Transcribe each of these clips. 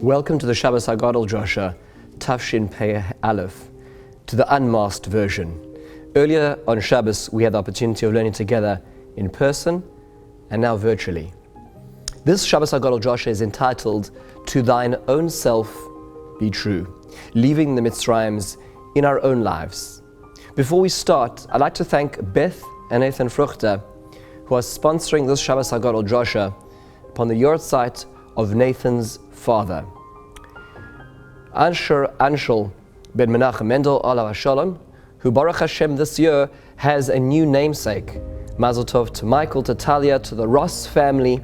Welcome to the Shabbos Hagadol Drasha, Tafshin Pei Aleph, to the unmasked version. Earlier on Shabbos, we had the opportunity of learning together in person and now virtually. This Shabbos Hagadol Drasha is entitled, To Thine Own Self Be True, leaving the Mitzrayim in our own lives. Before we start, I'd like to thank Beth and Nathan Fruchter, who are sponsoring this Shabbos Hagadol Drasha upon the yahrzeit of Nathan's father. Ansher Anshel ben Menachem Mendel Alav Shalom, who Baruch Hashem this year has a new namesake. Mazel Tov to Michael, to Talia, to the Ross family,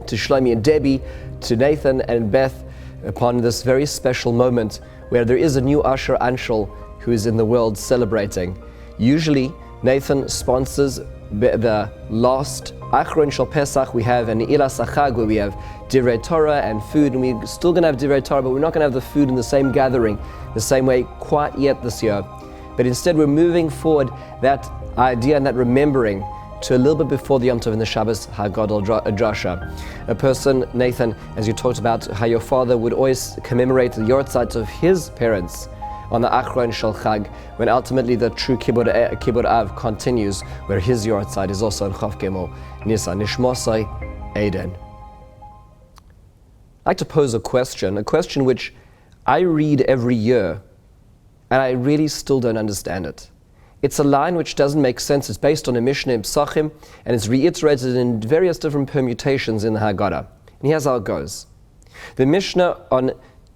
to Shlomi and Debbie, to Nathan and Beth, upon this very special moment where there is a new Asher Anshel who is in the world celebrating. Usually Nathan sponsors the last Achron Shal Pesach. We have an Ilas Achag where we have Divrei Torah and food, and we're still going to have Divrei Torah, but we're not going to have the food in the same gathering, the same way quite yet this year. But instead we're moving forward that idea and that remembering to a little bit before the Yom Tov in the Shabbos Hagadol Drasha. A person, Nathan, as you talked about how your father would always commemorate the yahrzeit of his parents on the Achron Shal Chag, when ultimately the true Kibbur Av continues, where his yahrzeit is also in Chav Gimel Nisan, Nishmosai Eden. I'd like to pose a question which I read every year, and I really still don't understand it. It's a line which doesn't make sense. It's based on a Mishnah in Psachim, and it's reiterated in various different permutations in the Haggadah. And here's how it goes. The Mishnah on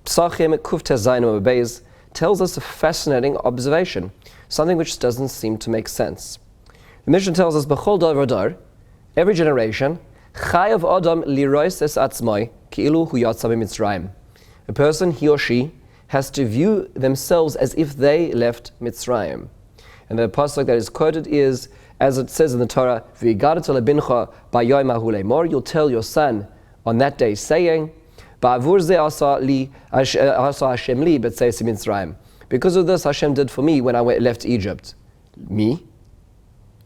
Psachim Kuf Tezayin Beis tells us a fascinating observation, something which doesn't seem to make sense. The Mishnah tells us, B'chol dar v'dar, every generation, chayav adam lirois es atzmai ki'ilu hu yatsa mitzrayim. A person, he or she, has to view themselves as if they left Mitzrayim. And the pasuk that is quoted is, as it says in the Torah, V'yigadat lebincha b'yom hahu le'mor, you'll tell your son on that day, saying, Ba'avur ze asa Hashem li b'tzeis Mitzrayim. Because of this, Hashem did for me when I left Egypt. Me?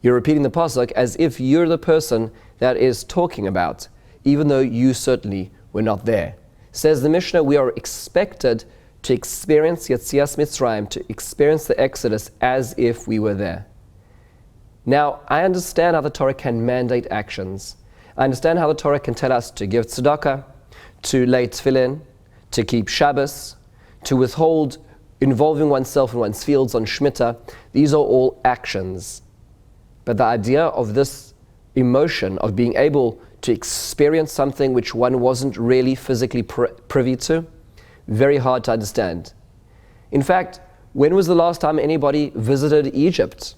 You're repeating the pasuk as if you're the person that is talking about, even though you certainly were not there. Says the Mishnah, we are expected to experience Yetzias Mitzrayim, to experience the Exodus as if we were there. Now, I understand how the Torah can mandate actions. I understand how the Torah can tell us to give tzedakah, to lay tefillin, to keep Shabbos, to withhold involving oneself in one's fields on Shemitah. These are all actions. But the idea of this emotion of being able to experience something which one wasn't really physically privy to, very hard to understand. In fact, when was the last time anybody visited Egypt?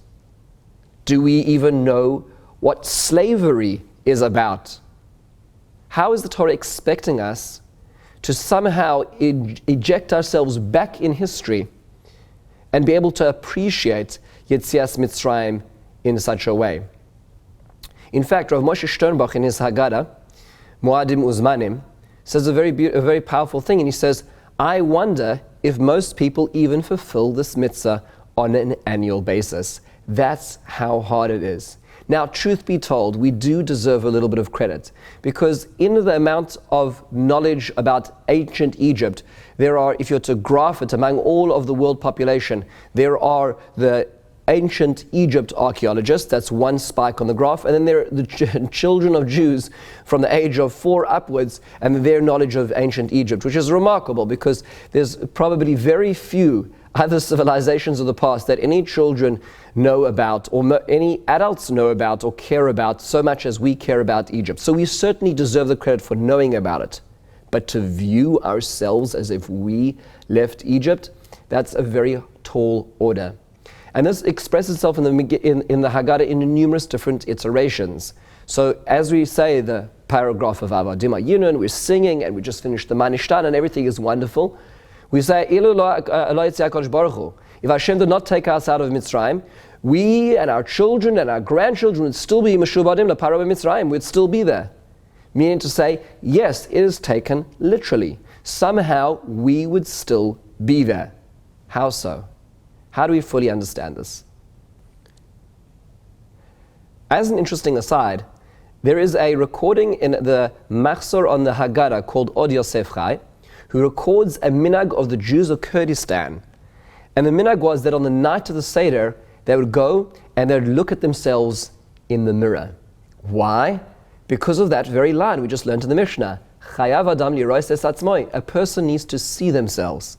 Do we even know what slavery is about? How is the Torah expecting us to somehow eject ourselves back in history and be able to appreciate Yetzias Mitzrayim in such a way? In fact, Rav Moshe Sternbach in his Haggadah, Moadim Uzmanim, says a very powerful thing, and he says, I wonder if most people even fulfill this mitzvah on an annual basis. That's how hard it is. Now, truth be told, we do deserve a little bit of credit, because in the amount of knowledge about ancient Egypt, there are, if you're to graph it among all of the world population, there are the ancient Egypt archaeologists, that's one spike on the graph, and then there are the children of Jews from the age of 4 upwards and their knowledge of ancient Egypt, which is remarkable because there's probably very few other civilizations of the past that any children know about or any adults know about or care about so much as we care about Egypt. So we certainly deserve the credit for knowing about it. But to view ourselves as if we left Egypt, that's a very tall order. And this expresses itself in the Haggadah in numerous different iterations. So as we say the paragraph of Avadim Yinun, we're singing and we just finished the Manishtan and everything is wonderful. We say, if Hashem did not take us out of Mitzrayim, we and our children and our grandchildren would still be Meshubadim LaParo Mitzrayim, we'd still be there. Meaning to say, yes, it is taken literally. Somehow we would still be there. How so? How do we fully understand this? As an interesting aside, there is a recording in the Machzor on the Haggadah called Od Yosef Chai, who records a minhag of the Jews of Kurdistan. And the minhag was that on the night of the Seder, they would go and they would look at themselves in the mirror. Why? Because of that very line we just learned in the Mishnah. Chayav adam lirois es atzmoi. A person needs to see themselves.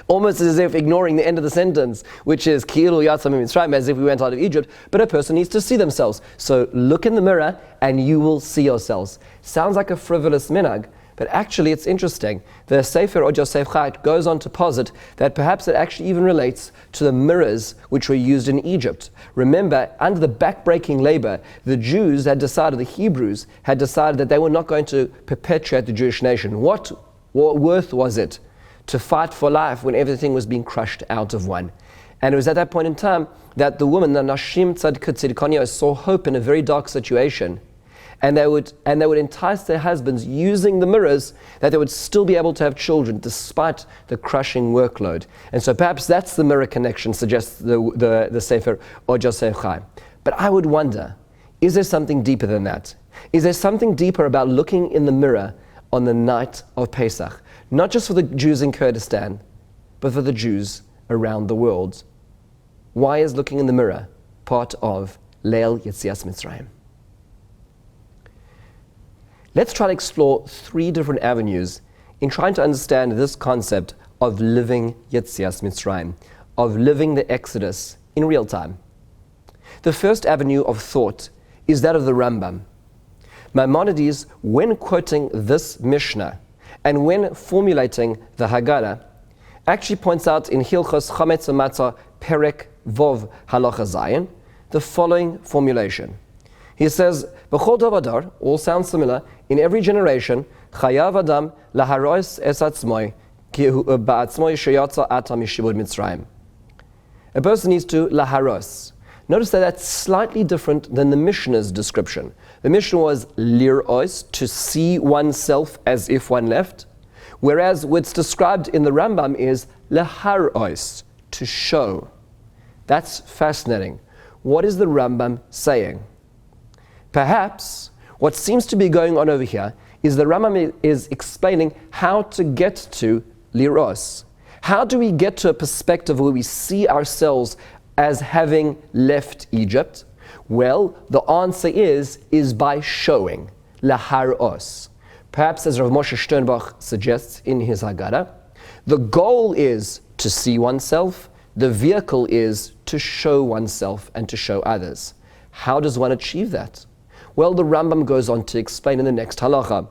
Almost as if ignoring the end of the sentence, which is Ki'ilu yatzam mitzrayim, as if we went out of Egypt. But a person needs to see themselves. So look in the mirror and you will see yourselves. Sounds like a frivolous minhag, but actually it's interesting. The Sefer Od Yosef Chait goes on to posit that perhaps it actually even relates to the mirrors which were used in Egypt. Remember, under the backbreaking labor, the Jews had decided, the Hebrews had decided that they were not going to perpetuate the Jewish nation. What worth was it to fight for life when everything was being crushed out of one? And it was at that point in time that the woman, the Nashim Tzadkot Tzidkoniot, saw hope in a very dark situation. And they would entice their husbands using the mirrors that they would still be able to have children despite the crushing workload. And so perhaps that's the mirror connection, suggests the Sefer Od Yosef Chai. But I would wonder, is there something deeper than that? Is there something deeper about looking in the mirror on the night of Pesach? Not just for the Jews in Kurdistan, but for the Jews around the world. Why is looking in the mirror part of Leil Yetzias Mitzrayim? Let's try to explore 3 different avenues in trying to understand this concept of living Yetzias Mitzrayim, of living the Exodus in real time. The first avenue of thought is that of the Rambam. Maimonides, when quoting this Mishnah and when formulating the Haggadah, actually points out in Hilchos Chametz Matzah Perek Vov Halacha Zayin the following formulation. He says, B'chol davadar, all sounds similar, in every generation, chayav adam laharois es atzmoi, ki ba'atzmoi sheyatza ata mishibud Mitzrayim. A person needs to laharos. Notice that that's slightly different than the Mishnah's description. The Mishnah was lirois, to see oneself as if one left, whereas what's described in the Rambam is laharois, to show. That's fascinating. What is the Rambam saying? Perhaps what seems to be going on over here is the Rambam is explaining how to get to liros. How do we get to a perspective where we see ourselves as having left Egypt? Well, the answer is by showing, laharos. Perhaps as Rav Moshe Sternbach suggests in his Haggadah, the goal is to see oneself, the vehicle is to show oneself and to show others. How does one achieve that? Well, the Rambam goes on to explain in the next halacha.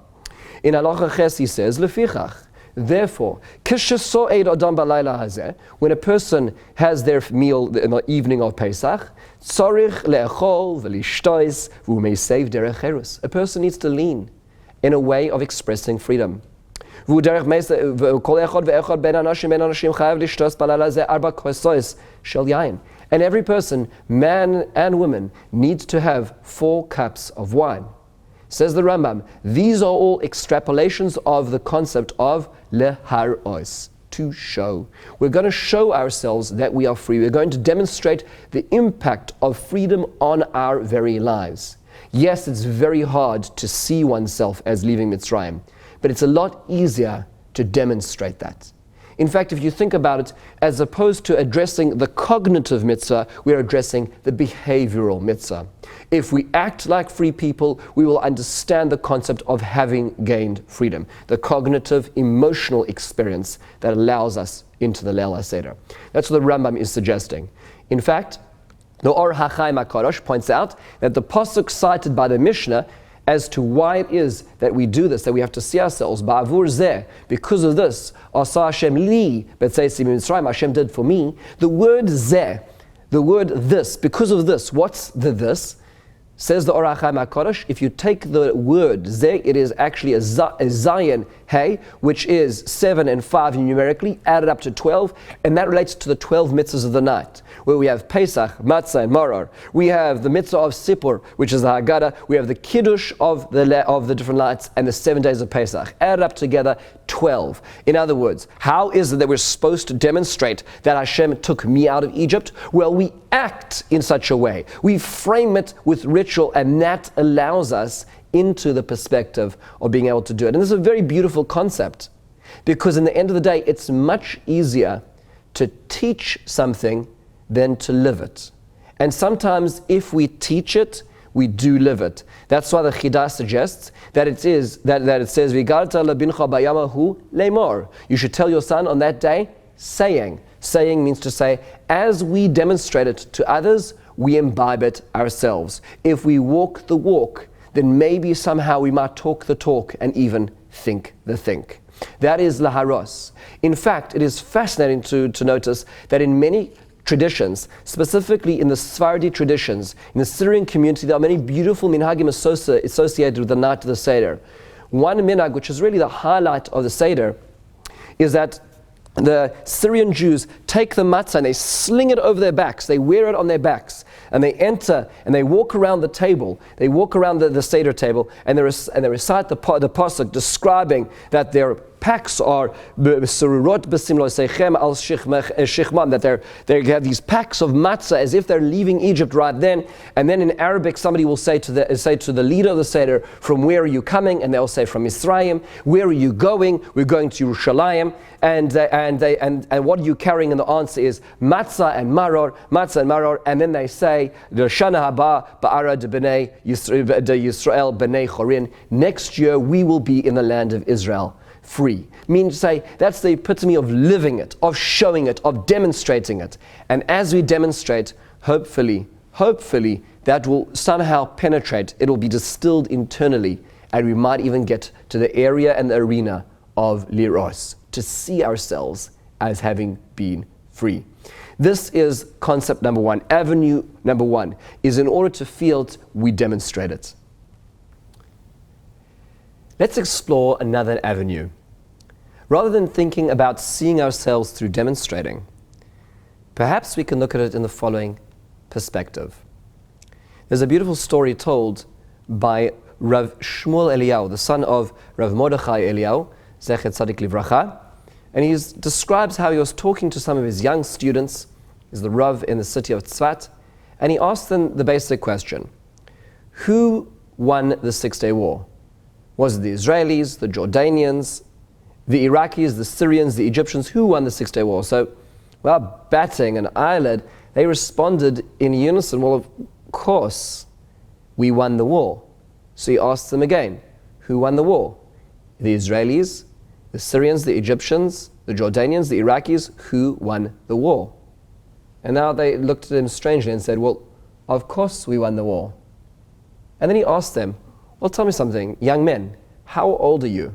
In halacha ches he says, Lefichach, therefore, when a person has their meal in the evening of Pesach, a person needs to lean in a way of expressing freedom. And every person, man and woman, needs to have 4 cups of wine. Says the Rambam, these are all extrapolations of the concept of leharos, to show. We're going to show ourselves that we are free. We're going to demonstrate the impact of freedom on our very lives. Yes, it's very hard to see oneself as leaving Mitzrayim, but it's a lot easier to demonstrate that. In fact, if you think about it, as opposed to addressing the cognitive mitzvah, we're addressing the behavioral mitzvah. If we act like free people, we will understand the concept of having gained freedom, the cognitive, emotional experience that allows us into the Leil HaSeder. That's what the Rambam is suggesting. In fact, the Or HaChaim HaKadosh points out that the pasuk cited by the Mishnah as to why it is that we do this, that we have to see ourselves, ba'avur zeh, because of this, asa Hashem li, b'tzeisi mitzrayim, Hashem did for me. The word zeh, the word this, because of this, what's the this? Says the Or HaChaim HaKadosh, if you take the word zeh, it is actually a zayin, hey, which is 7 and 5 numerically, added up to 12, and that relates to the 12 mitzvahs of the night, where we have Pesach, Matzah, and Maror. We have the mitzvah of Sipur, which is the Haggadah. We have the Kiddush of the different nights, and the 7 days of Pesach. Added up together, 12. In other words, how is it that we're supposed to demonstrate that Hashem took me out of Egypt? Well, we act in such a way. We frame it with ritual, and that allows us into the perspective of being able to do it. And this is a very beautiful concept. Because in the end of the day, it's much easier to teach something than to live it. And sometimes if we teach it, we do live it. That's why the Chidah suggests that it says, V'garta lebincha bayamahu lemor. You should tell your son on that day, saying. Saying means to say, as we demonstrate it to others, we imbibe it ourselves. If we walk the walk, then maybe somehow we might talk the talk and even think the think. That is laharos. In fact, it is fascinating to notice that in many traditions, specifically in the Sephardi traditions, in the Syrian community, there are many beautiful minhagim associated with the night of the Seder. One minhag, which is really the highlight of the Seder, is that the Syrian Jews take the matzah and they sling it over their backs. They wear it on their backs. And they enter and they walk around the table. They walk around the Seder table and they recite the pasuk describing that their packs are sururot besimlo seichem al shichmam, that they have these packs of matzah as if they're leaving Egypt right then. And then in Arabic, somebody will say to the leader of the Seder, from where are you coming? And they'll say, from Israel. Where are you going? We're going to Yerushalayim. And what are you carrying? And the answer is matzah and maror. And then they say, Shana haba ba'ara de b'nei Yisrael b'nei chorin. Next year we will be in the land of Israel, free. Meaning to say, that's the epitome of living it, of showing it, of demonstrating it. And as we demonstrate, hopefully, that will somehow penetrate. It will be distilled internally, and we might even get to the area and the arena of liros, to see ourselves as having been free. This is concept number one. Avenue number one is, in order to feel it, we demonstrate it. Let's explore another avenue. Rather than thinking about seeing ourselves through demonstrating, perhaps we can look at it in the following perspective. There's a beautiful story told by Rav Shmuel Eliyahu, the son of Rav Mordechai Eliyahu, Zechet Tzadik Livracha, and he describes how he was talking to some of his young students. He's the Rav in the city of Tzfat, and he asked them the basic question: who won the Six-Day War? Was it the Israelis, the Jordanians, the Iraqis, the Syrians, the Egyptians? Who won the Six-Day War? So, without batting an eyelid, they responded in unison, well, of course, we won the war. So he asked them again, who won the war? The Israelis, the Syrians, the Egyptians, the Jordanians, the Iraqis. Who won the war? And now they looked at him strangely and said, well, of course we won the war. And then he asked them, well, tell me something, young men, how old are you?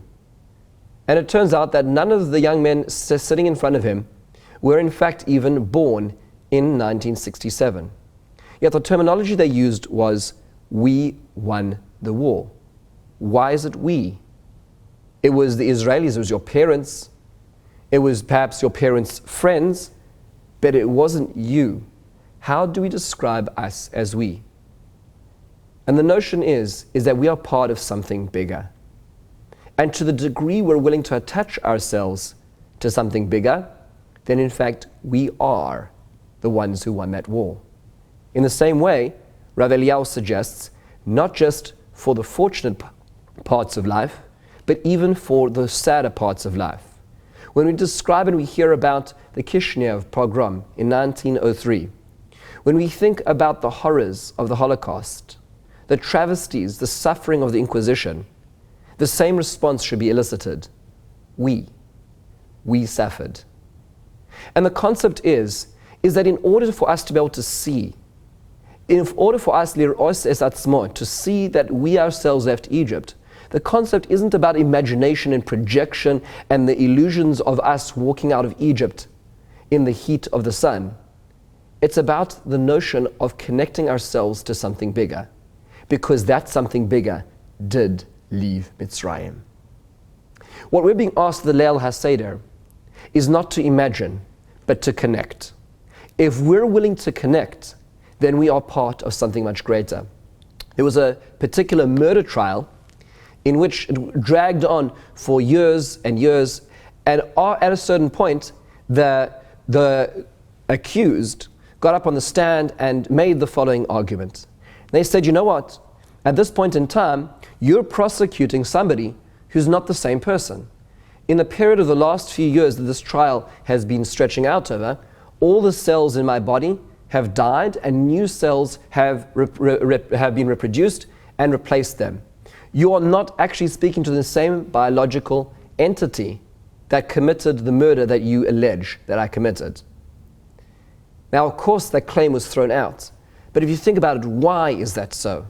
And it turns out that none of the young men sitting in front of him were in fact even born in 1967. Yet the terminology they used was, we won the war. Why is it we? It was the Israelis, it was your parents, it was perhaps your parents' friends, but it wasn't you. How do we describe us as we? And the notion is that we are part of something bigger. And to the degree we're willing to attach ourselves to something bigger, then in fact we are the ones who won that war. In the same way, Rav Eliyahu suggests, not just for the fortunate parts of life, but even for the sadder parts of life. When we describe and we hear about the Kishinev pogrom in 1903, when we think about the horrors of the Holocaust, the travesties, the suffering of the Inquisition, the same response should be elicited. We suffered. And the concept is that in order for us to be able to see, in order for us liros es atzmo, to see that we ourselves left Egypt, the concept isn't about imagination and projection and the illusions of us walking out of Egypt in the heat of the sun. It's about the notion of connecting ourselves to something bigger, because that something bigger did leave Mitzrayim. What we're being asked the Leil HaSeder is not to imagine, but to connect. If we're willing to connect, then we are part of something much greater. There was a particular murder trial in which it dragged on for years and years, and at a certain point, the accused got up on the stand and made the following argument. They said, you know what? At this point in time, you're prosecuting somebody who's not the same person. in the period of the last few years that this trial has been stretching out over, all the cells in my body have died and new cells have been reproduced and replaced them. You are not actually speaking to the same biological entity that committed the murder that you allege that I committed. Now, of course, that claim was thrown out. But if you think about it, why is that so?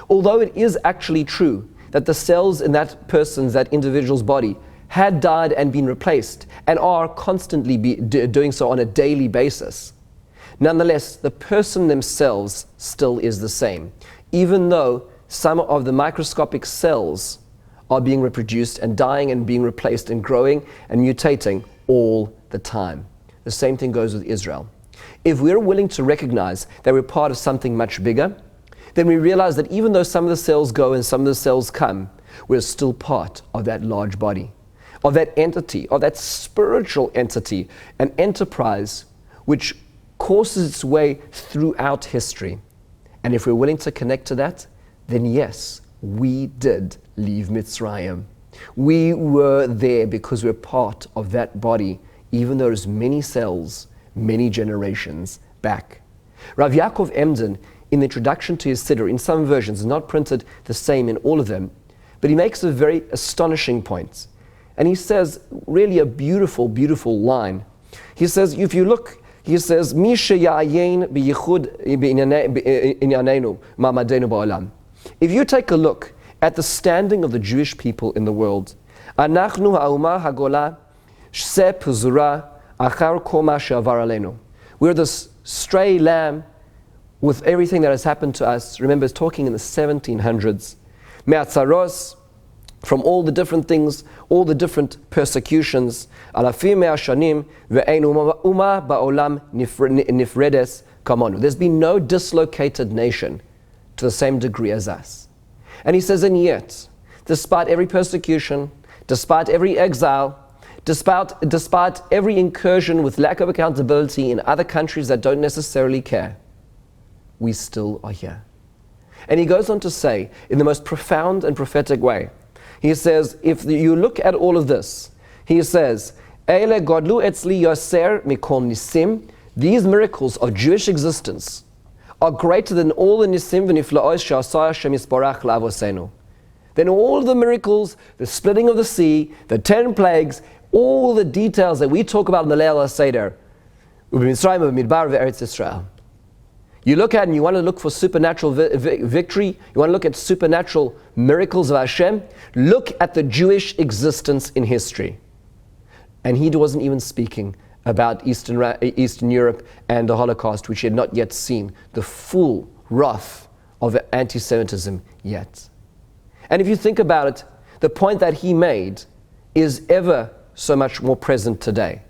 Although it is actually true that the cells in that person's, that individual's body had died and been replaced and are constantly doing so on a daily basis, nonetheless, the person themselves still is the same, even though some of the microscopic cells are being reproduced and dying and being replaced and growing and mutating all the time. The same thing goes with Israel. If we're willing to recognize that we're part of something much bigger, then we realize that even though some of the cells go and some of the cells come, we're still part of that large body, of that entity, of that spiritual entity, an enterprise which courses its way throughout history. And if we're willing to connect to that, then yes, we did leave Mitzrayim. We were there because we're part of that body, even though there's many cells, many generations back. Rav Yaakov Emden, in the introduction to his Siddur, in some versions, is not printed the same in all of them, but he makes a very astonishing point. And he says, really a beautiful, beautiful line. He says, if you look, he says, Mi sheyayin biyichud inyanenu ma'amadenu ba'olam. If you take a look at the standing of the Jewish people in the world, Anachnu ha'umah hagola shse puzura achar kol ma she'avar aleinu. We're this stray lamb with everything that has happened to us. Remember, it's talking in the 1700s. Me'atzaros, from all the different things, all the different persecutions. Alafim me'ashanim ve'ein umah ba'olam nifredes kamonu. There's been no dislocated nation to the same degree as us. And he says, and yet, despite every persecution, despite every exile, despite every incursion with lack of accountability in other countries that don't necessarily care, we still are here. And he goes on to say, in the most profound and prophetic way, he says, if you look at all of this, he says, Eile godlu etzli yoser mikol nisim, these miracles of Jewish existence are greater than all the nisim v'niflaos she'asah Hashem yisborach la'avosenu. Then all the miracles, the splitting of the sea, the 10 plagues, all the details that we talk about in the Leil HaSeder, Mitzrayim v'midbar v'eretz Yisrael. You look at and you want to look for supernatural victory, you want to look at supernatural miracles of Hashem, look at the Jewish existence in history. And he wasn't even speaking about Eastern Europe and the Holocaust, which he had not yet seen the full wrath of anti-Semitism yet. And if you think about it, the point that he made is ever so much more present today.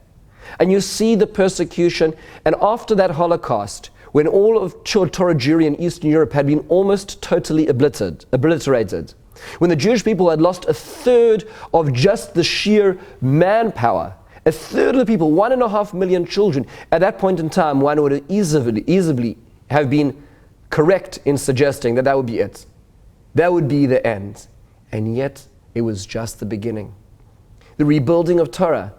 And you see the persecution, and after that Holocaust, when all of Torah Jewry in Eastern Europe had been almost totally obliterated, when the Jewish people had lost a third of just the sheer manpower, a third of the people, 1.5 million children, at that point in time, one would easily have been correct in suggesting that would be it. That would be the end. And yet, it was just the beginning. The rebuilding of Torah,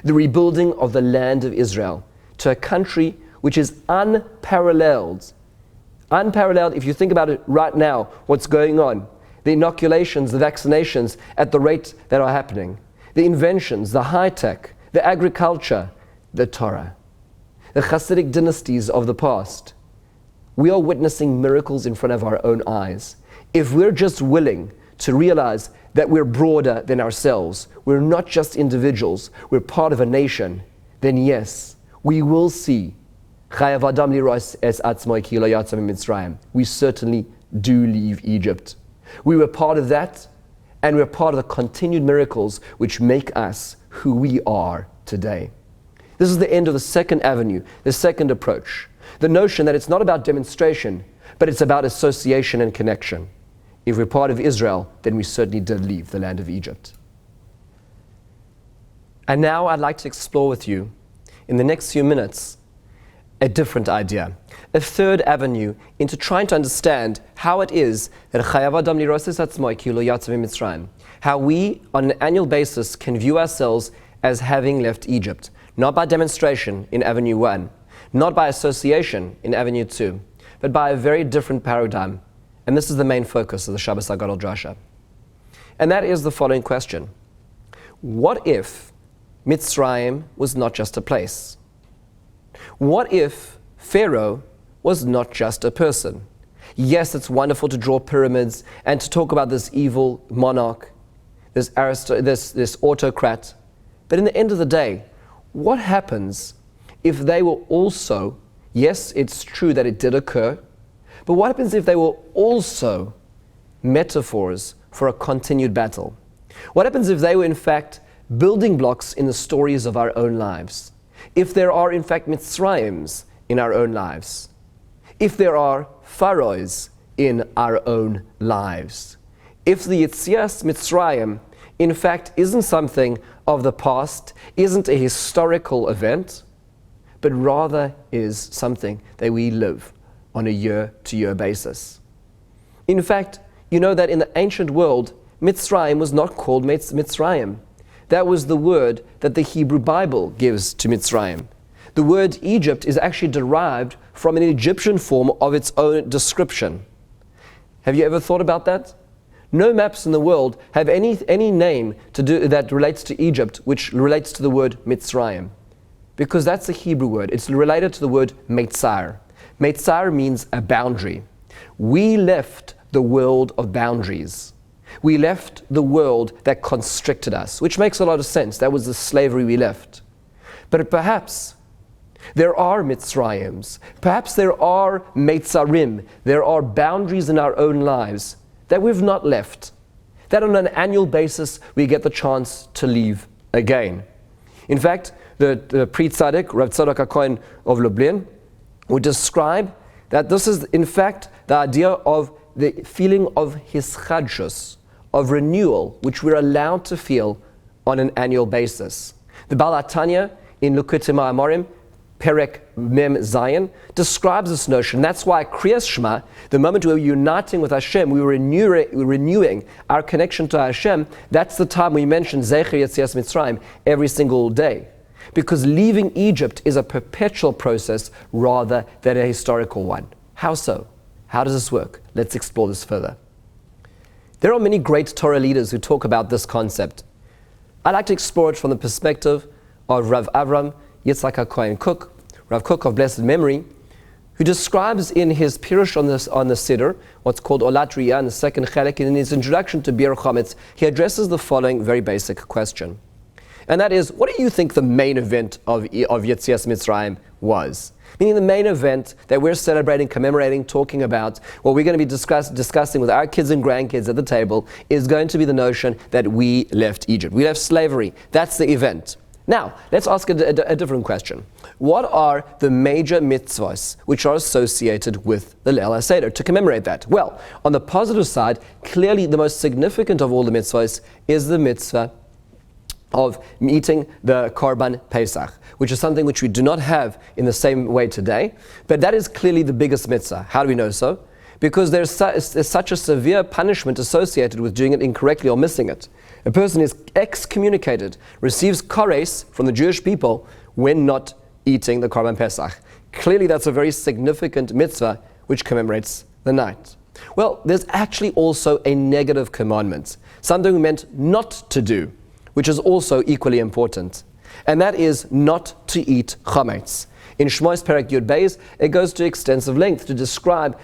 the rebuilding of the land of Israel to a country which is unparalleled. Unparalleled, if you think about it right now, what's going on. The inoculations, the vaccinations at the rate that are happening. The inventions, the high tech, the agriculture, the Torah. The Hasidic dynasties of the past. We are witnessing miracles in front of our own eyes. If we're just willing to realize that we're broader than ourselves, we're not just individuals, we're part of a nation, then yes, we will see. We certainly do leave Egypt. We were part of that, and we're part of the continued miracles which make us who we are today. This is the end of the second avenue, the second approach. The notion that it's not about demonstration, but it's about association and connection. If we're part of Israel, then we certainly did leave the land of Egypt. And now I'd like to explore with you, in the next few minutes, a different idea, a third avenue into trying to understand how it is that how we, on an annual basis, can view ourselves as having left Egypt, not by demonstration in Avenue 1, not by association in Avenue 2, but by a very different paradigm. And this is the main focus of the Shabbos Hagadol Drasha. And that is the following question. What if Mitzrayim was not just a place? What if Pharaoh was not just a person? Yes, it's wonderful to draw pyramids and to talk about this evil monarch, this autocrat. But in the end of the day, what happens if they were also, yes, it's true that it did occur, but what happens if they were also metaphors for a continued battle? What happens if they were in fact building blocks in the stories of our own lives? If there are in fact Mitzrayims in our own lives? If there are pharaohs in our own lives? If the Yetzias Mitzrayim in fact isn't something of the past, isn't a historical event, but rather is something that we live on a year-to-year basis. In fact, you know that in the ancient world, Mitzrayim was not called Mitzrayim. That was the word that the Hebrew Bible gives to Mitzrayim. The word Egypt is actually derived from an Egyptian form of its own description. Have you ever thought about that? No maps in the world have any name that relates to Egypt which relates to the word Mitzrayim, because that's a Hebrew word. It's related to the word Meitzar. Meitzar means a boundary. We left the world of boundaries. We left the world that constricted us, which makes a lot of sense. That was the slavery we left. But perhaps there are Mitzrayims. Perhaps there are Meitzarim. There are boundaries in our own lives that we've not left, that on an annual basis we get the chance to leave again. In fact, the pre-tzaddik, Rav Tzadok HaKohen of Lublin, would describe that this is in fact the idea of the feeling of hischadshus, of renewal, which we're allowed to feel on an annual basis. The Baal HaTanya in Likutei Ma'amorim, Perek Mem Zayin, describes this notion. That's why Kriyas Shema, the moment we were uniting with Hashem, we were renewing our connection to Hashem, that's the time we mention Zecher Yetzias Mitzrayim every single day. Because leaving Egypt is a perpetual process rather than a historical one. How so? How does this work? Let's explore this further. There are many great Torah leaders who talk about this concept. I like to explore it from the perspective of Rav Avram Yitzhak HaKohen Kook, Rav Kook of blessed memory, who describes in his Pirush on the Siddur, what's called Olat Riyah, in the second Chelek, in his introduction to Bir Chometz, he addresses the following very basic question. And that is, what do you think the main event of Yetzias Mitzrayim was? Meaning the main event that we're celebrating, commemorating, talking about, what we're going to be discussing with our kids and grandkids at the table, is going to be the notion that we left Egypt. We left slavery. That's the event. Now, let's ask a different question. What are the major mitzvahs which are associated with the Leil HaSeder to commemorate that? Well, on the positive side, clearly the most significant of all the mitzvahs is the mitzvah of eating the Korban Pesach, which is something which we do not have in the same way today, but that is clearly the biggest mitzvah. How do we know so? Because there's such a severe punishment associated with doing it incorrectly or missing it. A person is excommunicated, receives kares from the Jewish people when not eating the Korban Pesach. Clearly that's a very significant mitzvah which commemorates the night. Well, there's actually also a negative commandment, something we meant not to do, which is also equally important. And that is not to eat chametz. In Shmos Perek Yud Beis, it goes to extensive length to describe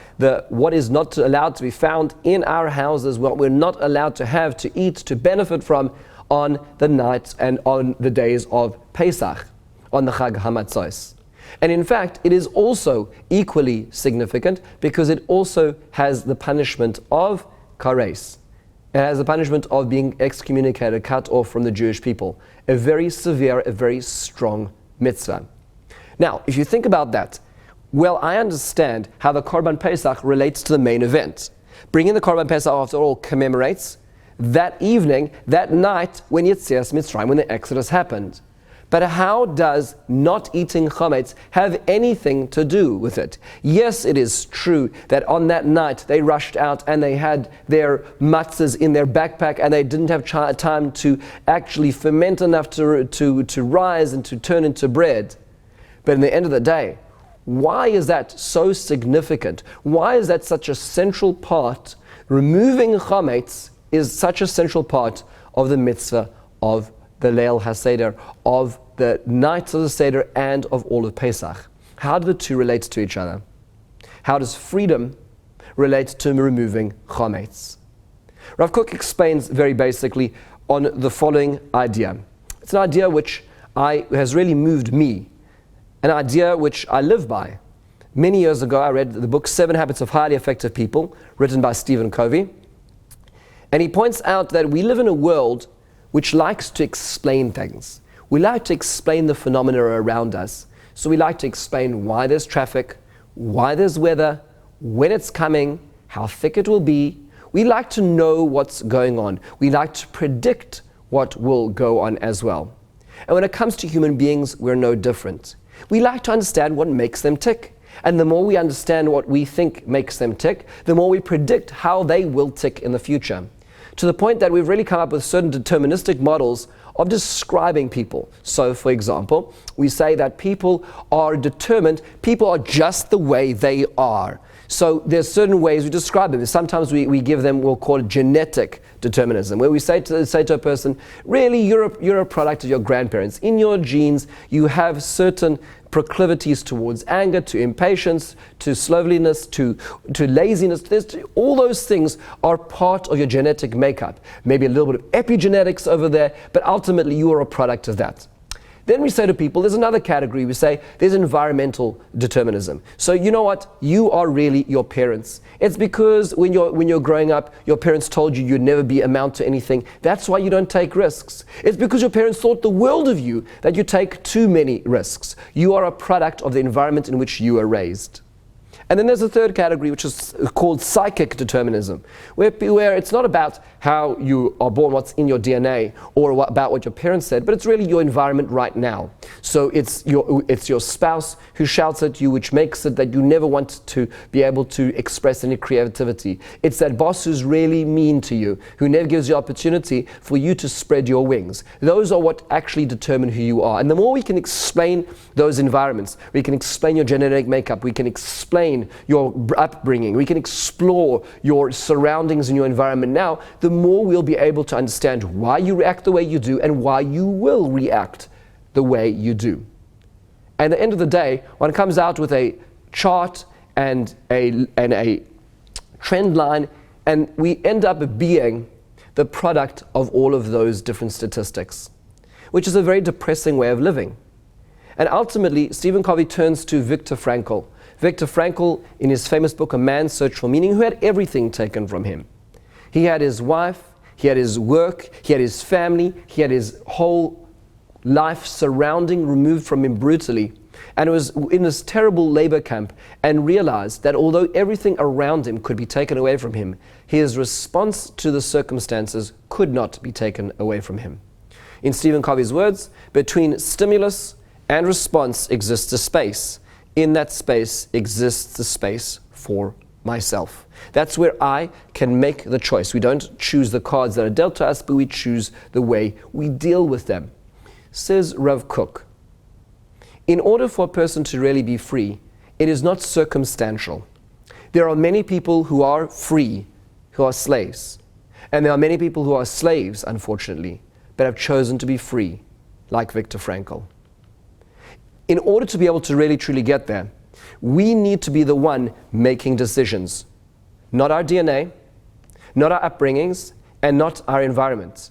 what is not allowed to be found in our houses, what we're not allowed to have, to eat, to benefit from on the nights and on the days of Pesach, on the Chag HaMatzos. And in fact, it is also equally significant because it also has the punishment of kares. It has the punishment of being excommunicated, cut off from the Jewish people. A very severe, a very strong mitzvah. Now, if you think about that, well, I understand how the Korban Pesach relates to the main event. Bringing the Korban Pesach, after all, commemorates that evening, that night when Yetzias Mitzrayim, when the Exodus happened. But how does not eating chametz have anything to do with it? Yes, it is true that on that night they rushed out and they had their matzahs in their backpack and they didn't have time to actually ferment enough to rise and to turn into bread. But in the end of the day, why is that so significant? Why is that such a central part? Removing chametz is such a central part of the mitzvah of the Leil HaSeder, of the nights of the Seder, and of all of Pesach. How do the two relate to each other? How does freedom relate to removing chametz? Rav Kook explains very basically on the following idea. It's an idea which has really moved me, an idea which I live by. Many years ago, I read the book 7 Habits of Highly Effective People, written by Stephen Covey. And he points out that we live in a world which likes to explain things. We like to explain the phenomena around us. So we like to explain why there's traffic, why there's weather, when it's coming, how thick it will be. We like to know what's going on. We like to predict what will go on as well. And when it comes to human beings, we're no different. We like to understand what makes them tick. And the more we understand what we think makes them tick, the more we predict how they will tick in the future. To the point that we've really come up with certain deterministic models of describing people. So, for example, we say that people are determined, people are just the way they are. So there's certain ways we describe them. Sometimes we give them, we'll call it genetic determinism, where we say to a person, really, you're a product of your grandparents. In your genes, you have certain proclivities towards anger, to impatience, to slovenliness, to laziness. All those things are part of your genetic makeup. Maybe a little bit of epigenetics over there, but ultimately you are a product of that. Then we say to people, there's another category. We say there's environmental determinism. So you know what? You are really your parents. It's because when you're growing up, your parents told you you'd never amount to anything. That's why you don't take risks. It's because your parents thought the world of you that you take too many risks. You are a product of the environment in which you are raised. And then there's a third category, which is called psychic determinism, where it's not about how you are born, what's in your DNA, or about what your parents said, but it's really your environment right now. So it's your spouse who shouts at you, which makes it that you never want to be able to express any creativity. It's that boss who's really mean to you, who never gives you opportunity for you to spread your wings. Those are what actually determine who you are. And the more we can explain those environments, we can explain your genetic makeup, we can explain your upbringing, we can explore your surroundings and your environment now, the more we'll be able to understand why you react the way you do and why you will react the way you do. And at the end of the day, one comes out with a chart and a trend line, and we end up being the product of all of those different statistics, which is a very depressing way of living. And ultimately, Stephen Covey turns to Viktor Frankl. Viktor Frankl, in his famous book, A Man's Search for Meaning, who had everything taken from him. He had his wife, he had his work, he had his family, he had his whole life surrounding removed from him brutally. And it was in this terrible labor camp, and realized that although everything around him could be taken away from him, his response to the circumstances could not be taken away from him. In Stephen Covey's words, between stimulus and response exists a space. In that space exists the space for myself. That's where I can make the choice. We don't choose the cards that are dealt to us, but we choose the way we deal with them. Says Rav Kook, in order for a person to really be free, it is not circumstantial. There are many people who are free, who are slaves. And there are many people who are slaves, unfortunately, but have chosen to be free, like Viktor Frankl. In order to be able to really truly get there, we need to be the one making decisions. Not our DNA, not our upbringings, and not our environment.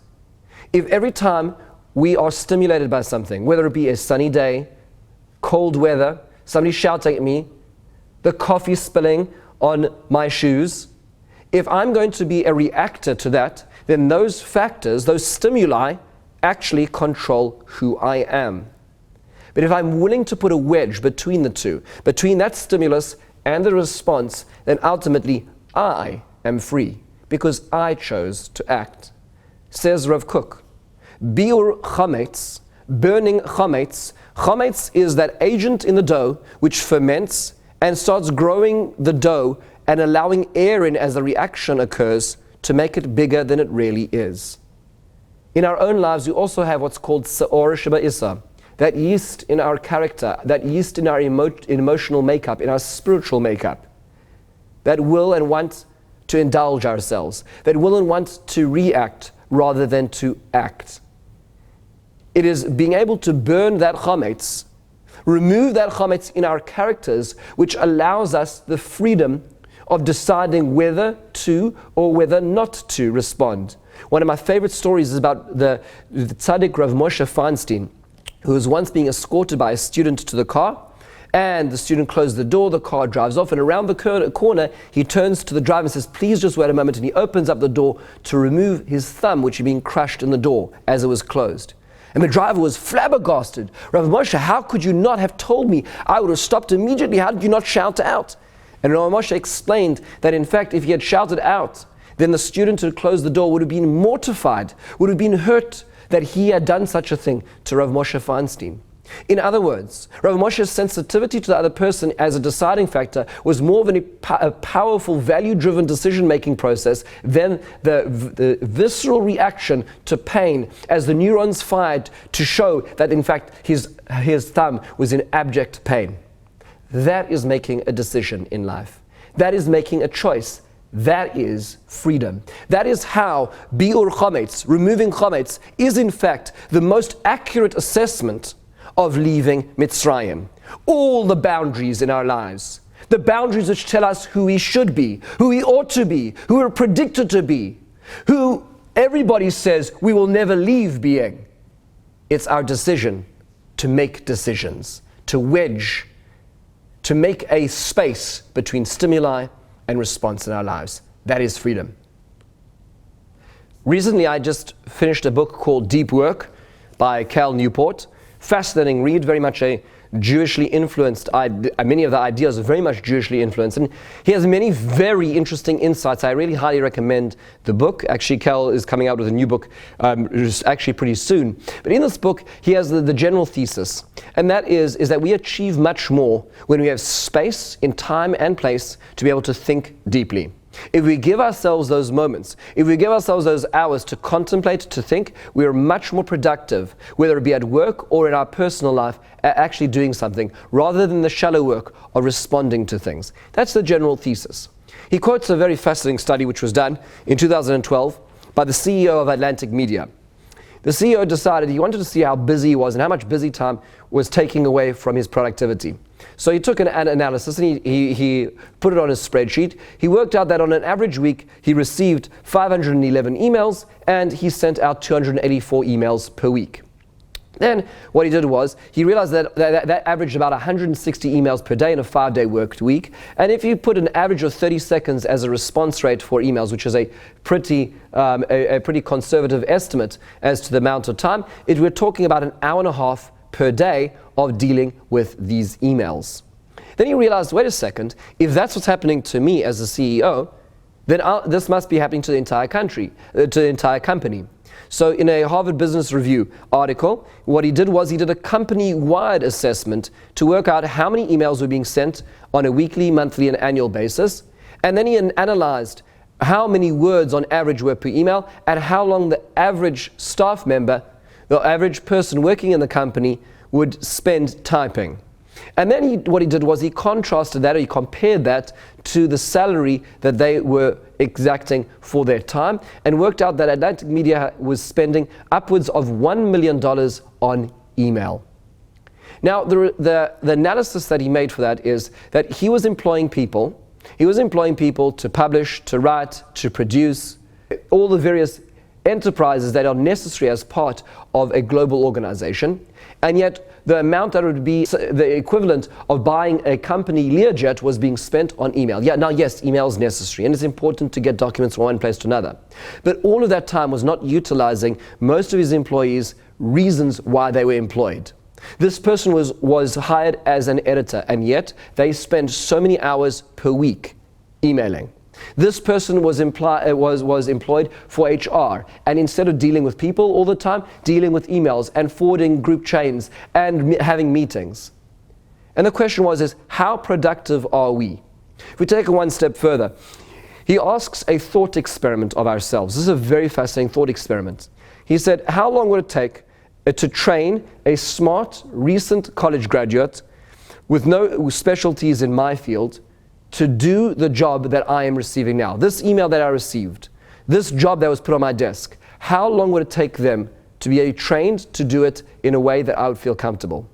If every time we are stimulated by something, whether it be a sunny day, cold weather, somebody shouting at me, the coffee spilling on my shoes, if I'm going to be a reactor to that, then those factors, those stimuli, actually control who I am. But if I'm willing to put a wedge between the two, between that stimulus and the response, then ultimately I am free, because I chose to act. Says Rav Kook, Biur chametz burning chametz. Chametz is that agent in the dough which ferments and starts growing the dough and allowing air in as the reaction occurs to make it bigger than it really is. In our own lives, we also have what's called se'or sheba'isa, that yeast in our character, that yeast in our emotional makeup, in our spiritual makeup, that will and want to indulge ourselves, that will and want to react rather than to act. It is being able to burn that chametz, remove that chametz in our characters, which allows us the freedom of deciding whether to or whether not to respond. One of my favorite stories is about the tzaddik Rav Moshe Feinstein, who was once being escorted by a student to the car, and the student closed the door, the car drives off, and around the corner, he turns to the driver and says, "Please just wait a moment," and he opens up the door to remove his thumb, which had been crushed in the door as it was closed. And the driver was flabbergasted. "Rav Moshe, how could you not have told me? I would have stopped immediately. How did you not shout out?" And Rav Moshe explained that in fact, if he had shouted out, then the student who had closed the door would have been mortified, would have been hurt that he had done such a thing to Rav Moshe Feinstein. In other words, Rav Moshe's sensitivity to the other person as a deciding factor was more of a powerful, value-driven decision-making process than the visceral reaction to pain as the neurons fired to show that in fact his thumb was in abject pain. That is making a decision in life. That is making a choice. That is freedom. That is how bi'ur chametz, removing chametz, is in fact the most accurate assessment of leaving Mitzrayim. All the boundaries in our lives, the boundaries which tell us who we should be, who we ought to be, who we're predicted to be, who everybody says we will never leave being. It's our decision to make decisions, to wedge, to make a space between stimuli and response in our lives. That is freedom. Recently, I just finished a book called Deep Work by Cal Newport. Fascinating read, very much a Jewishly influenced, many of the ideas are very much Jewishly influenced. And he has many very interesting insights. I really highly recommend the book. Actually, Cal is coming out with a new book actually pretty soon. But in this book, he has the general thesis. And that is that we achieve much more when we have space in time and place to be able to think deeply. If we give ourselves those moments, if we give ourselves those hours to contemplate, to think, we are much more productive, whether it be at work or in our personal life, at actually doing something, rather than the shallow work of responding to things. That's the general thesis. He quotes a very fascinating study which was done in 2012 by the CEO of Atlantic Media. The CEO decided he wanted to see how busy he was and how much busy time was taking away from his productivity. So he took an analysis and he put it on his spreadsheet. He worked out that on an average week, he received 511 emails and he sent out 284 emails per week. Then what he did was, he realized that averaged about 160 emails per day in a 5-day worked week. And if you put an average of 30 seconds as a response rate for emails, which is a pretty conservative estimate as to the amount of time, we're talking about an hour and a half per day of dealing with these emails. Then he realized, wait a second, if that's what's happening to me as a CEO, then this must be happening to the entire country, to the entire company. So in a Harvard Business Review article, what he did was he did a company-wide assessment to work out how many emails were being sent on a weekly, monthly, and annual basis. And then he analyzed how many words on average were per email and how long the average staff member, the average person working in the company, would spend typing. And then what he did was he contrasted that, or he compared that to the salary that they were exacting for their time, and worked out that Atlantic Media was spending upwards of $1 million on email. Now, the analysis that he made for that is that he was employing people. He was employing people to publish, to write, to produce, all the various enterprises that are necessary as part of a global organization. And yet, the amount that would be the equivalent of buying a company Learjet was being spent on email. Yeah, now yes, email is necessary and it's important to get documents from one place to another. But all of that time was not utilizing most of his employees' reasons why they were employed. This person was hired as an editor, and yet they spent so many hours per week emailing. This person was employed for HR, and instead of dealing with people all the time, dealing with emails and forwarding group chains and having meetings. And the question is how productive are we? If we take it one step further, he asks a thought experiment of ourselves. This is a very fascinating thought experiment. He said, how long would it take to train a smart, recent college graduate with no specialties in my field to do the job that I am receiving now? This email that I received, this job that was put on my desk, how long would it take them to be trained to do it in a way that I would feel comfortable?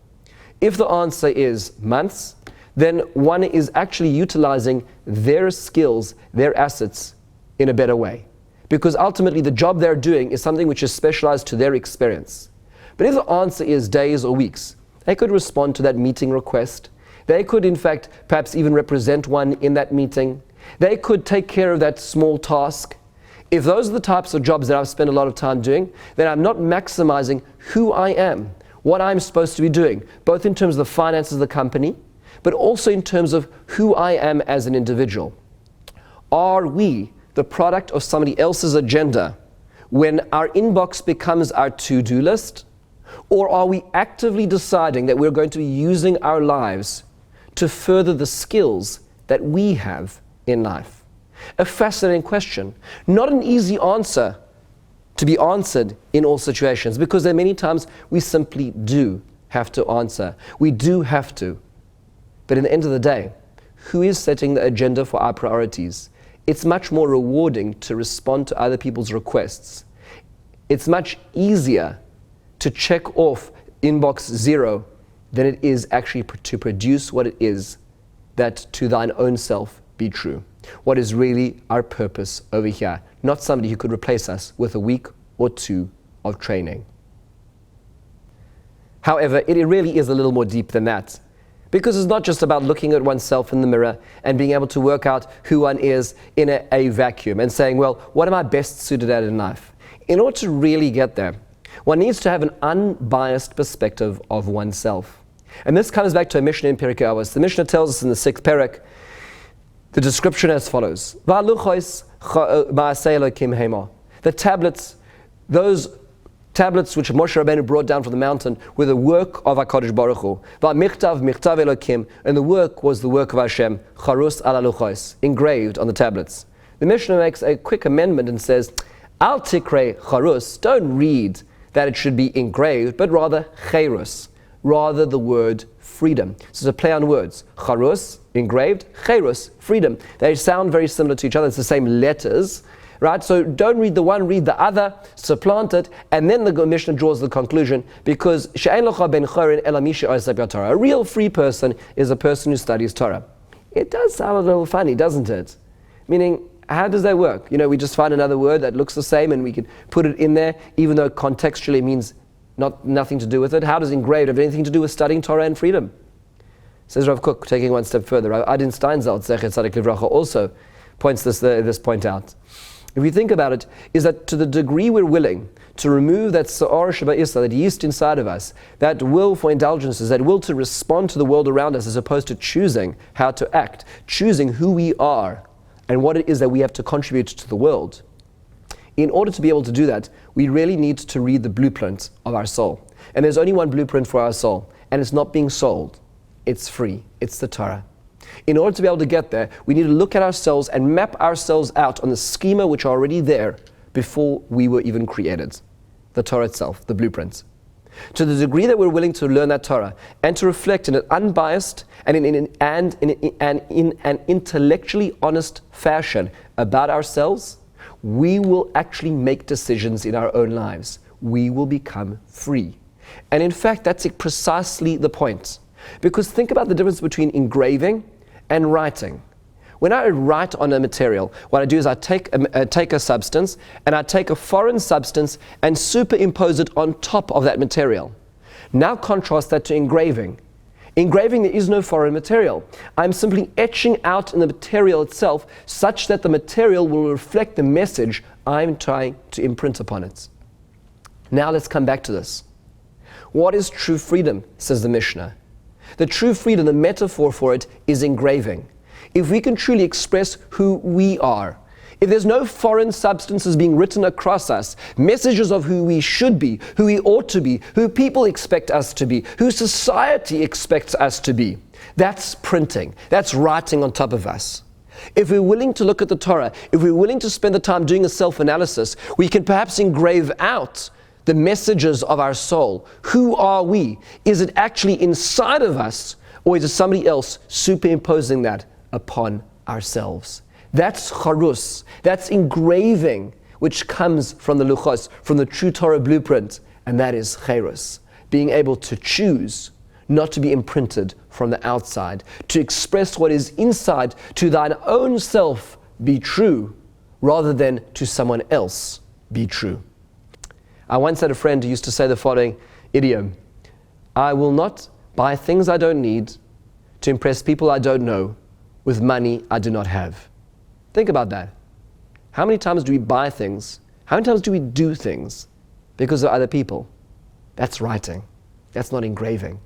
If the answer is months, then one is actually utilizing their skills, their assets, in a better way. Because ultimately the job they're doing is something which is specialized to their experience. But if the answer is days or weeks, they could respond to that meeting request. They could, in fact, perhaps even represent one in that meeting. They could take care of that small task. If those are the types of jobs that I've spent a lot of time doing, then I'm not maximizing who I am, what I'm supposed to be doing, both in terms of the finances of the company, but also in terms of who I am as an individual. Are we the product of somebody else's agenda when our inbox becomes our to-do list? Or are we actively deciding that we're going to be using our lives to further the skills that we have in life? A fascinating question. Not an easy answer to be answered in all situations, because there are many times we simply do have to answer. We do have to. But in the end of the day, who is setting the agenda for our priorities? It's much more rewarding to respond to other people's requests. It's much easier to check off inbox 0 than it is actually to produce what it is, that to thine own self be true. What is really our purpose over here, not somebody who could replace us with a week or two of training. However, it really is a little more deep than that, because it's not just about looking at oneself in the mirror and being able to work out who one is in a vacuum and saying, well, what am I best suited at in life? In order to really get there, one needs to have an unbiased perspective of oneself. And this comes back to a Mishnah in Perek Avos. The Mishnah tells us in the 6th Perek, the description as follows. The tablets, those tablets which Moshe Rabbeinu brought down from the mountain, were the work of HaKadosh Baruch Hu. And the work was the work of Hashem, charus ala luchos, engraved on the tablets. The Mishnah makes a quick amendment and says, al tikre charus, don't read that it should be engraved, but rather cherus, rather the word freedom. So it's a play on words. Charus, engraved, cherus, freedom. They sound very similar to each other. It's the same letters, right? So don't read the one, read the other, supplant it, and then the Mishnah draws the conclusion, because she'ein locha ben chorin ela mi she'oseh Torah. A real free person is a person who studies Torah. It does sound a little funny, doesn't it? Meaning, how does that work? We just find another word that looks the same and we can put it in there, even though contextually it means nothing to do with it. How does engraved have anything to do with studying Torah and freedom? Says Rav Kook, taking one step further. Adin Steinsaltz, Zechet Tzadik Livracha, also points this point out. If we think about it, is that to the degree we're willing to remove that Sa'ar Sheba'isa, that yeast inside of us, that will for indulgences, that will to respond to the world around us, as opposed to choosing how to act, choosing who we are and what it is that we have to contribute to the world. In order to be able to do that, we really need to read the blueprint of our soul. And there's only one blueprint for our soul, and it's not being sold. It's free. It's the Torah. In order to be able to get there, we need to look at ourselves and map ourselves out on the schema which are already there before we were even created. The Torah itself, the blueprint. To the degree that we're willing to learn that Torah and to reflect in an unbiased and in an intellectually honest fashion about ourselves, we will actually make decisions in our own lives. We will become free. And in fact, that's precisely the point. Because think about the difference between engraving and writing. When I write on a material, what I do is I take a substance, and I take a foreign substance and superimpose it on top of that material. Now contrast that to engraving. Engraving, there is no foreign material. I'm simply etching out in the material itself such that the material will reflect the message I'm trying to imprint upon it. Now let's come back to this. What is true freedom, says the Mishnah? The true freedom, the metaphor for it, is engraving. if we can truly express who we are, if there's no foreign substances being written across us, messages of who we should be, who we ought to be, who people expect us to be, who society expects us to be, that's printing, that's writing on top of us. If we're willing to look at the Torah, if we're willing to spend the time doing a self-analysis, we can perhaps engrave out the messages of our soul. Who are we? Is it actually inside of us, or is it somebody else superimposing that upon ourselves? That's charus, that's engraving, which comes from the luchos, from the true Torah blueprint, and that is cherus, being able to choose not to be imprinted from the outside, to express what is inside to thine own self be true, rather than to someone else be true. I once had a friend who used to say the following idiom: I will not buy things I don't need to impress people I don't know with money I do not have. Think about that. How many times do we buy things? How many times do we do things because of other people? That's writing. That's not engraving.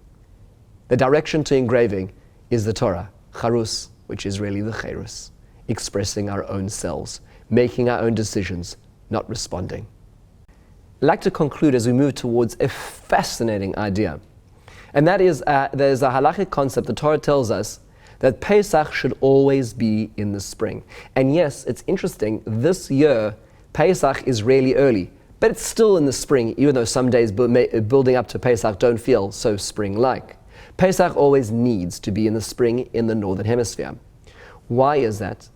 The direction to engraving is the Torah, charus, which is really the cherus, expressing our own selves, making our own decisions, not responding. I'd like to conclude as we move towards a fascinating idea. And that is, there's a halachic concept. The Torah tells us that Pesach should always be in the spring. And yes, it's interesting, this year, Pesach is really early, but it's still in the spring, even though some days building up to Pesach don't feel so spring-like. Pesach always needs to be in the spring in the Northern Hemisphere. Why is that?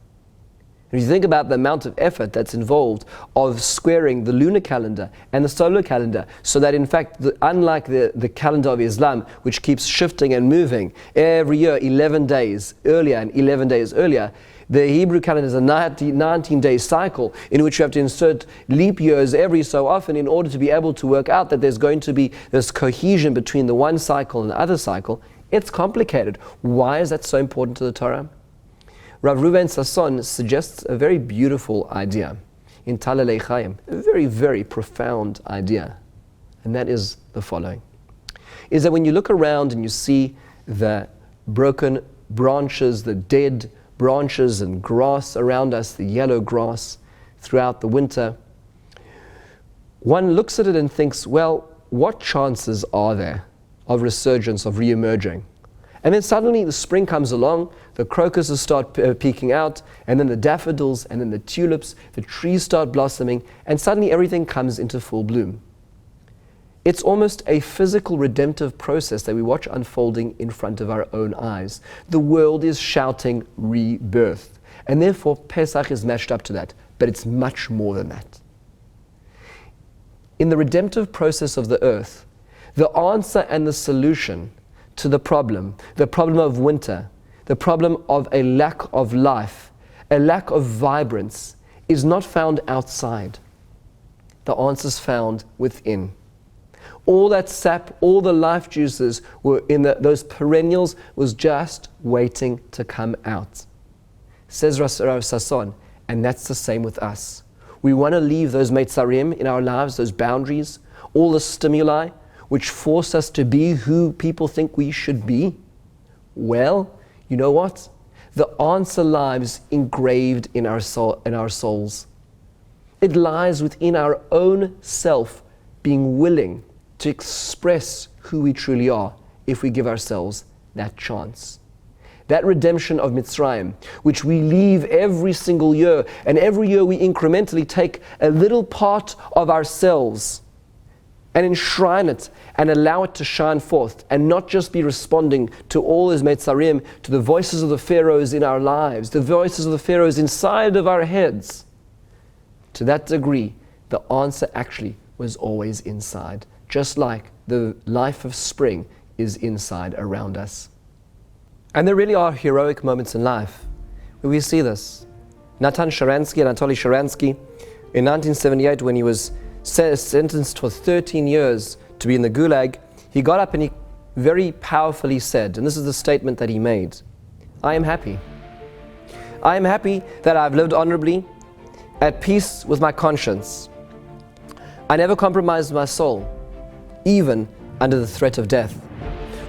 If you think about the amount of effort that's involved of squaring the lunar calendar and the solar calendar, so that in fact, unlike the calendar of Islam, which keeps shifting and moving every year 11 days earlier and 11 days earlier, the Hebrew calendar is a 19-day cycle in which you have to insert leap years every so often in order to be able to work out that there's going to be this cohesion between the one cycle and the other cycle. It's complicated. Why is that so important to the Torah? Rav Reuven Sasson suggests a very beautiful idea in Talalei Chaim, a very, very profound idea. And that is the following. Is that when you look around and you see the broken branches, the dead branches and grass around us, the yellow grass throughout the winter, one looks at it and thinks, well, what chances are there of resurgence, of re-emerging? And then suddenly the spring comes along, the crocuses start peeking out, and then the daffodils, and then the tulips, the trees start blossoming, and suddenly everything comes into full bloom. It's almost a physical redemptive process that we watch unfolding in front of our own eyes. The world is shouting rebirth, and therefore Pesach is matched up to that, but it's much more than that. In the redemptive process of the earth, the answer and the solution to the problem of winter, the problem of a lack of life, a lack of vibrance, is not found outside. The answer is found within. All that sap, all the life juices were in those perennials was just waiting to come out. Says Rav Sasson, and that's the same with us. We want to leave those meitzarim in our lives, those boundaries, all the stimuli, which force us to be who people think we should be. Well, you know what? The answer lies engraved in our soul, in our souls. It lies within our own self, being willing to express who we truly are if we give ourselves that chance. That redemption of Mitzrayim, which we leave every single year, and every year we incrementally take a little part of ourselves and enshrine it and allow it to shine forth, and not just be responding to all those Meitzarim, to the voices of the pharaohs in our lives, the voices of the pharaohs inside of our heads. To that degree, the answer actually was always inside, just like the life of spring is inside around us. And there really are heroic moments in life where we see this. Anatoly Sharansky, in 1978, when he was sentenced for 13 years to be in the Gulag, he got up and he very powerfully said, and this is the statement that he made: I am happy. I am happy that I've lived honorably, at peace with my conscience. I never compromised my soul, even under the threat of death.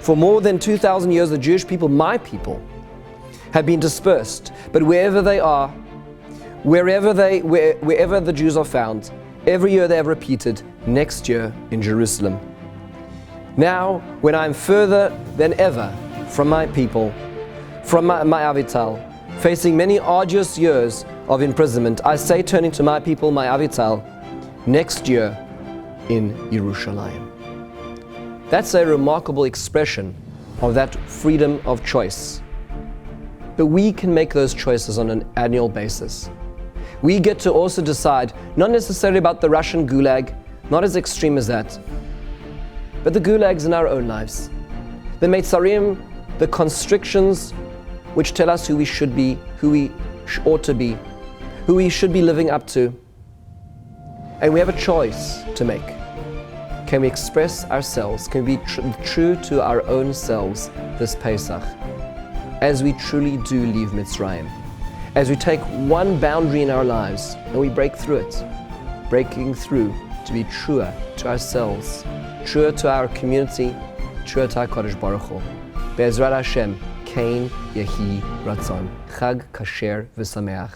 For more than 2,000 years, the Jewish people, my people, have been dispersed, but wherever they are, wherever the Jews are found, every year they have repeated, next year in Jerusalem. Now, when I am further than ever from my people, from my Avital, facing many arduous years of imprisonment, I say, turning to my people, my Avital, next year in Yerushalayim. That's a remarkable expression of that freedom of choice. But we can make those choices on an annual basis. We get to also decide, not necessarily about the Russian gulag, not as extreme as that, but the gulags in our own lives. The Meitzarim, the constrictions which tell us who we should be, who we ought to be, who we should be living up to. And we have a choice to make. Can we express ourselves? Can we be true to our own selves this Pesach, as we truly do leave Mitzrayim? As we take one boundary in our lives and we break through it, breaking through to be truer to ourselves, truer to our community, truer to our Kodesh Baruch Hu. Be'ezrat Hashem, Kain Yehi Ratzon. Chag Kasher V'Sameach.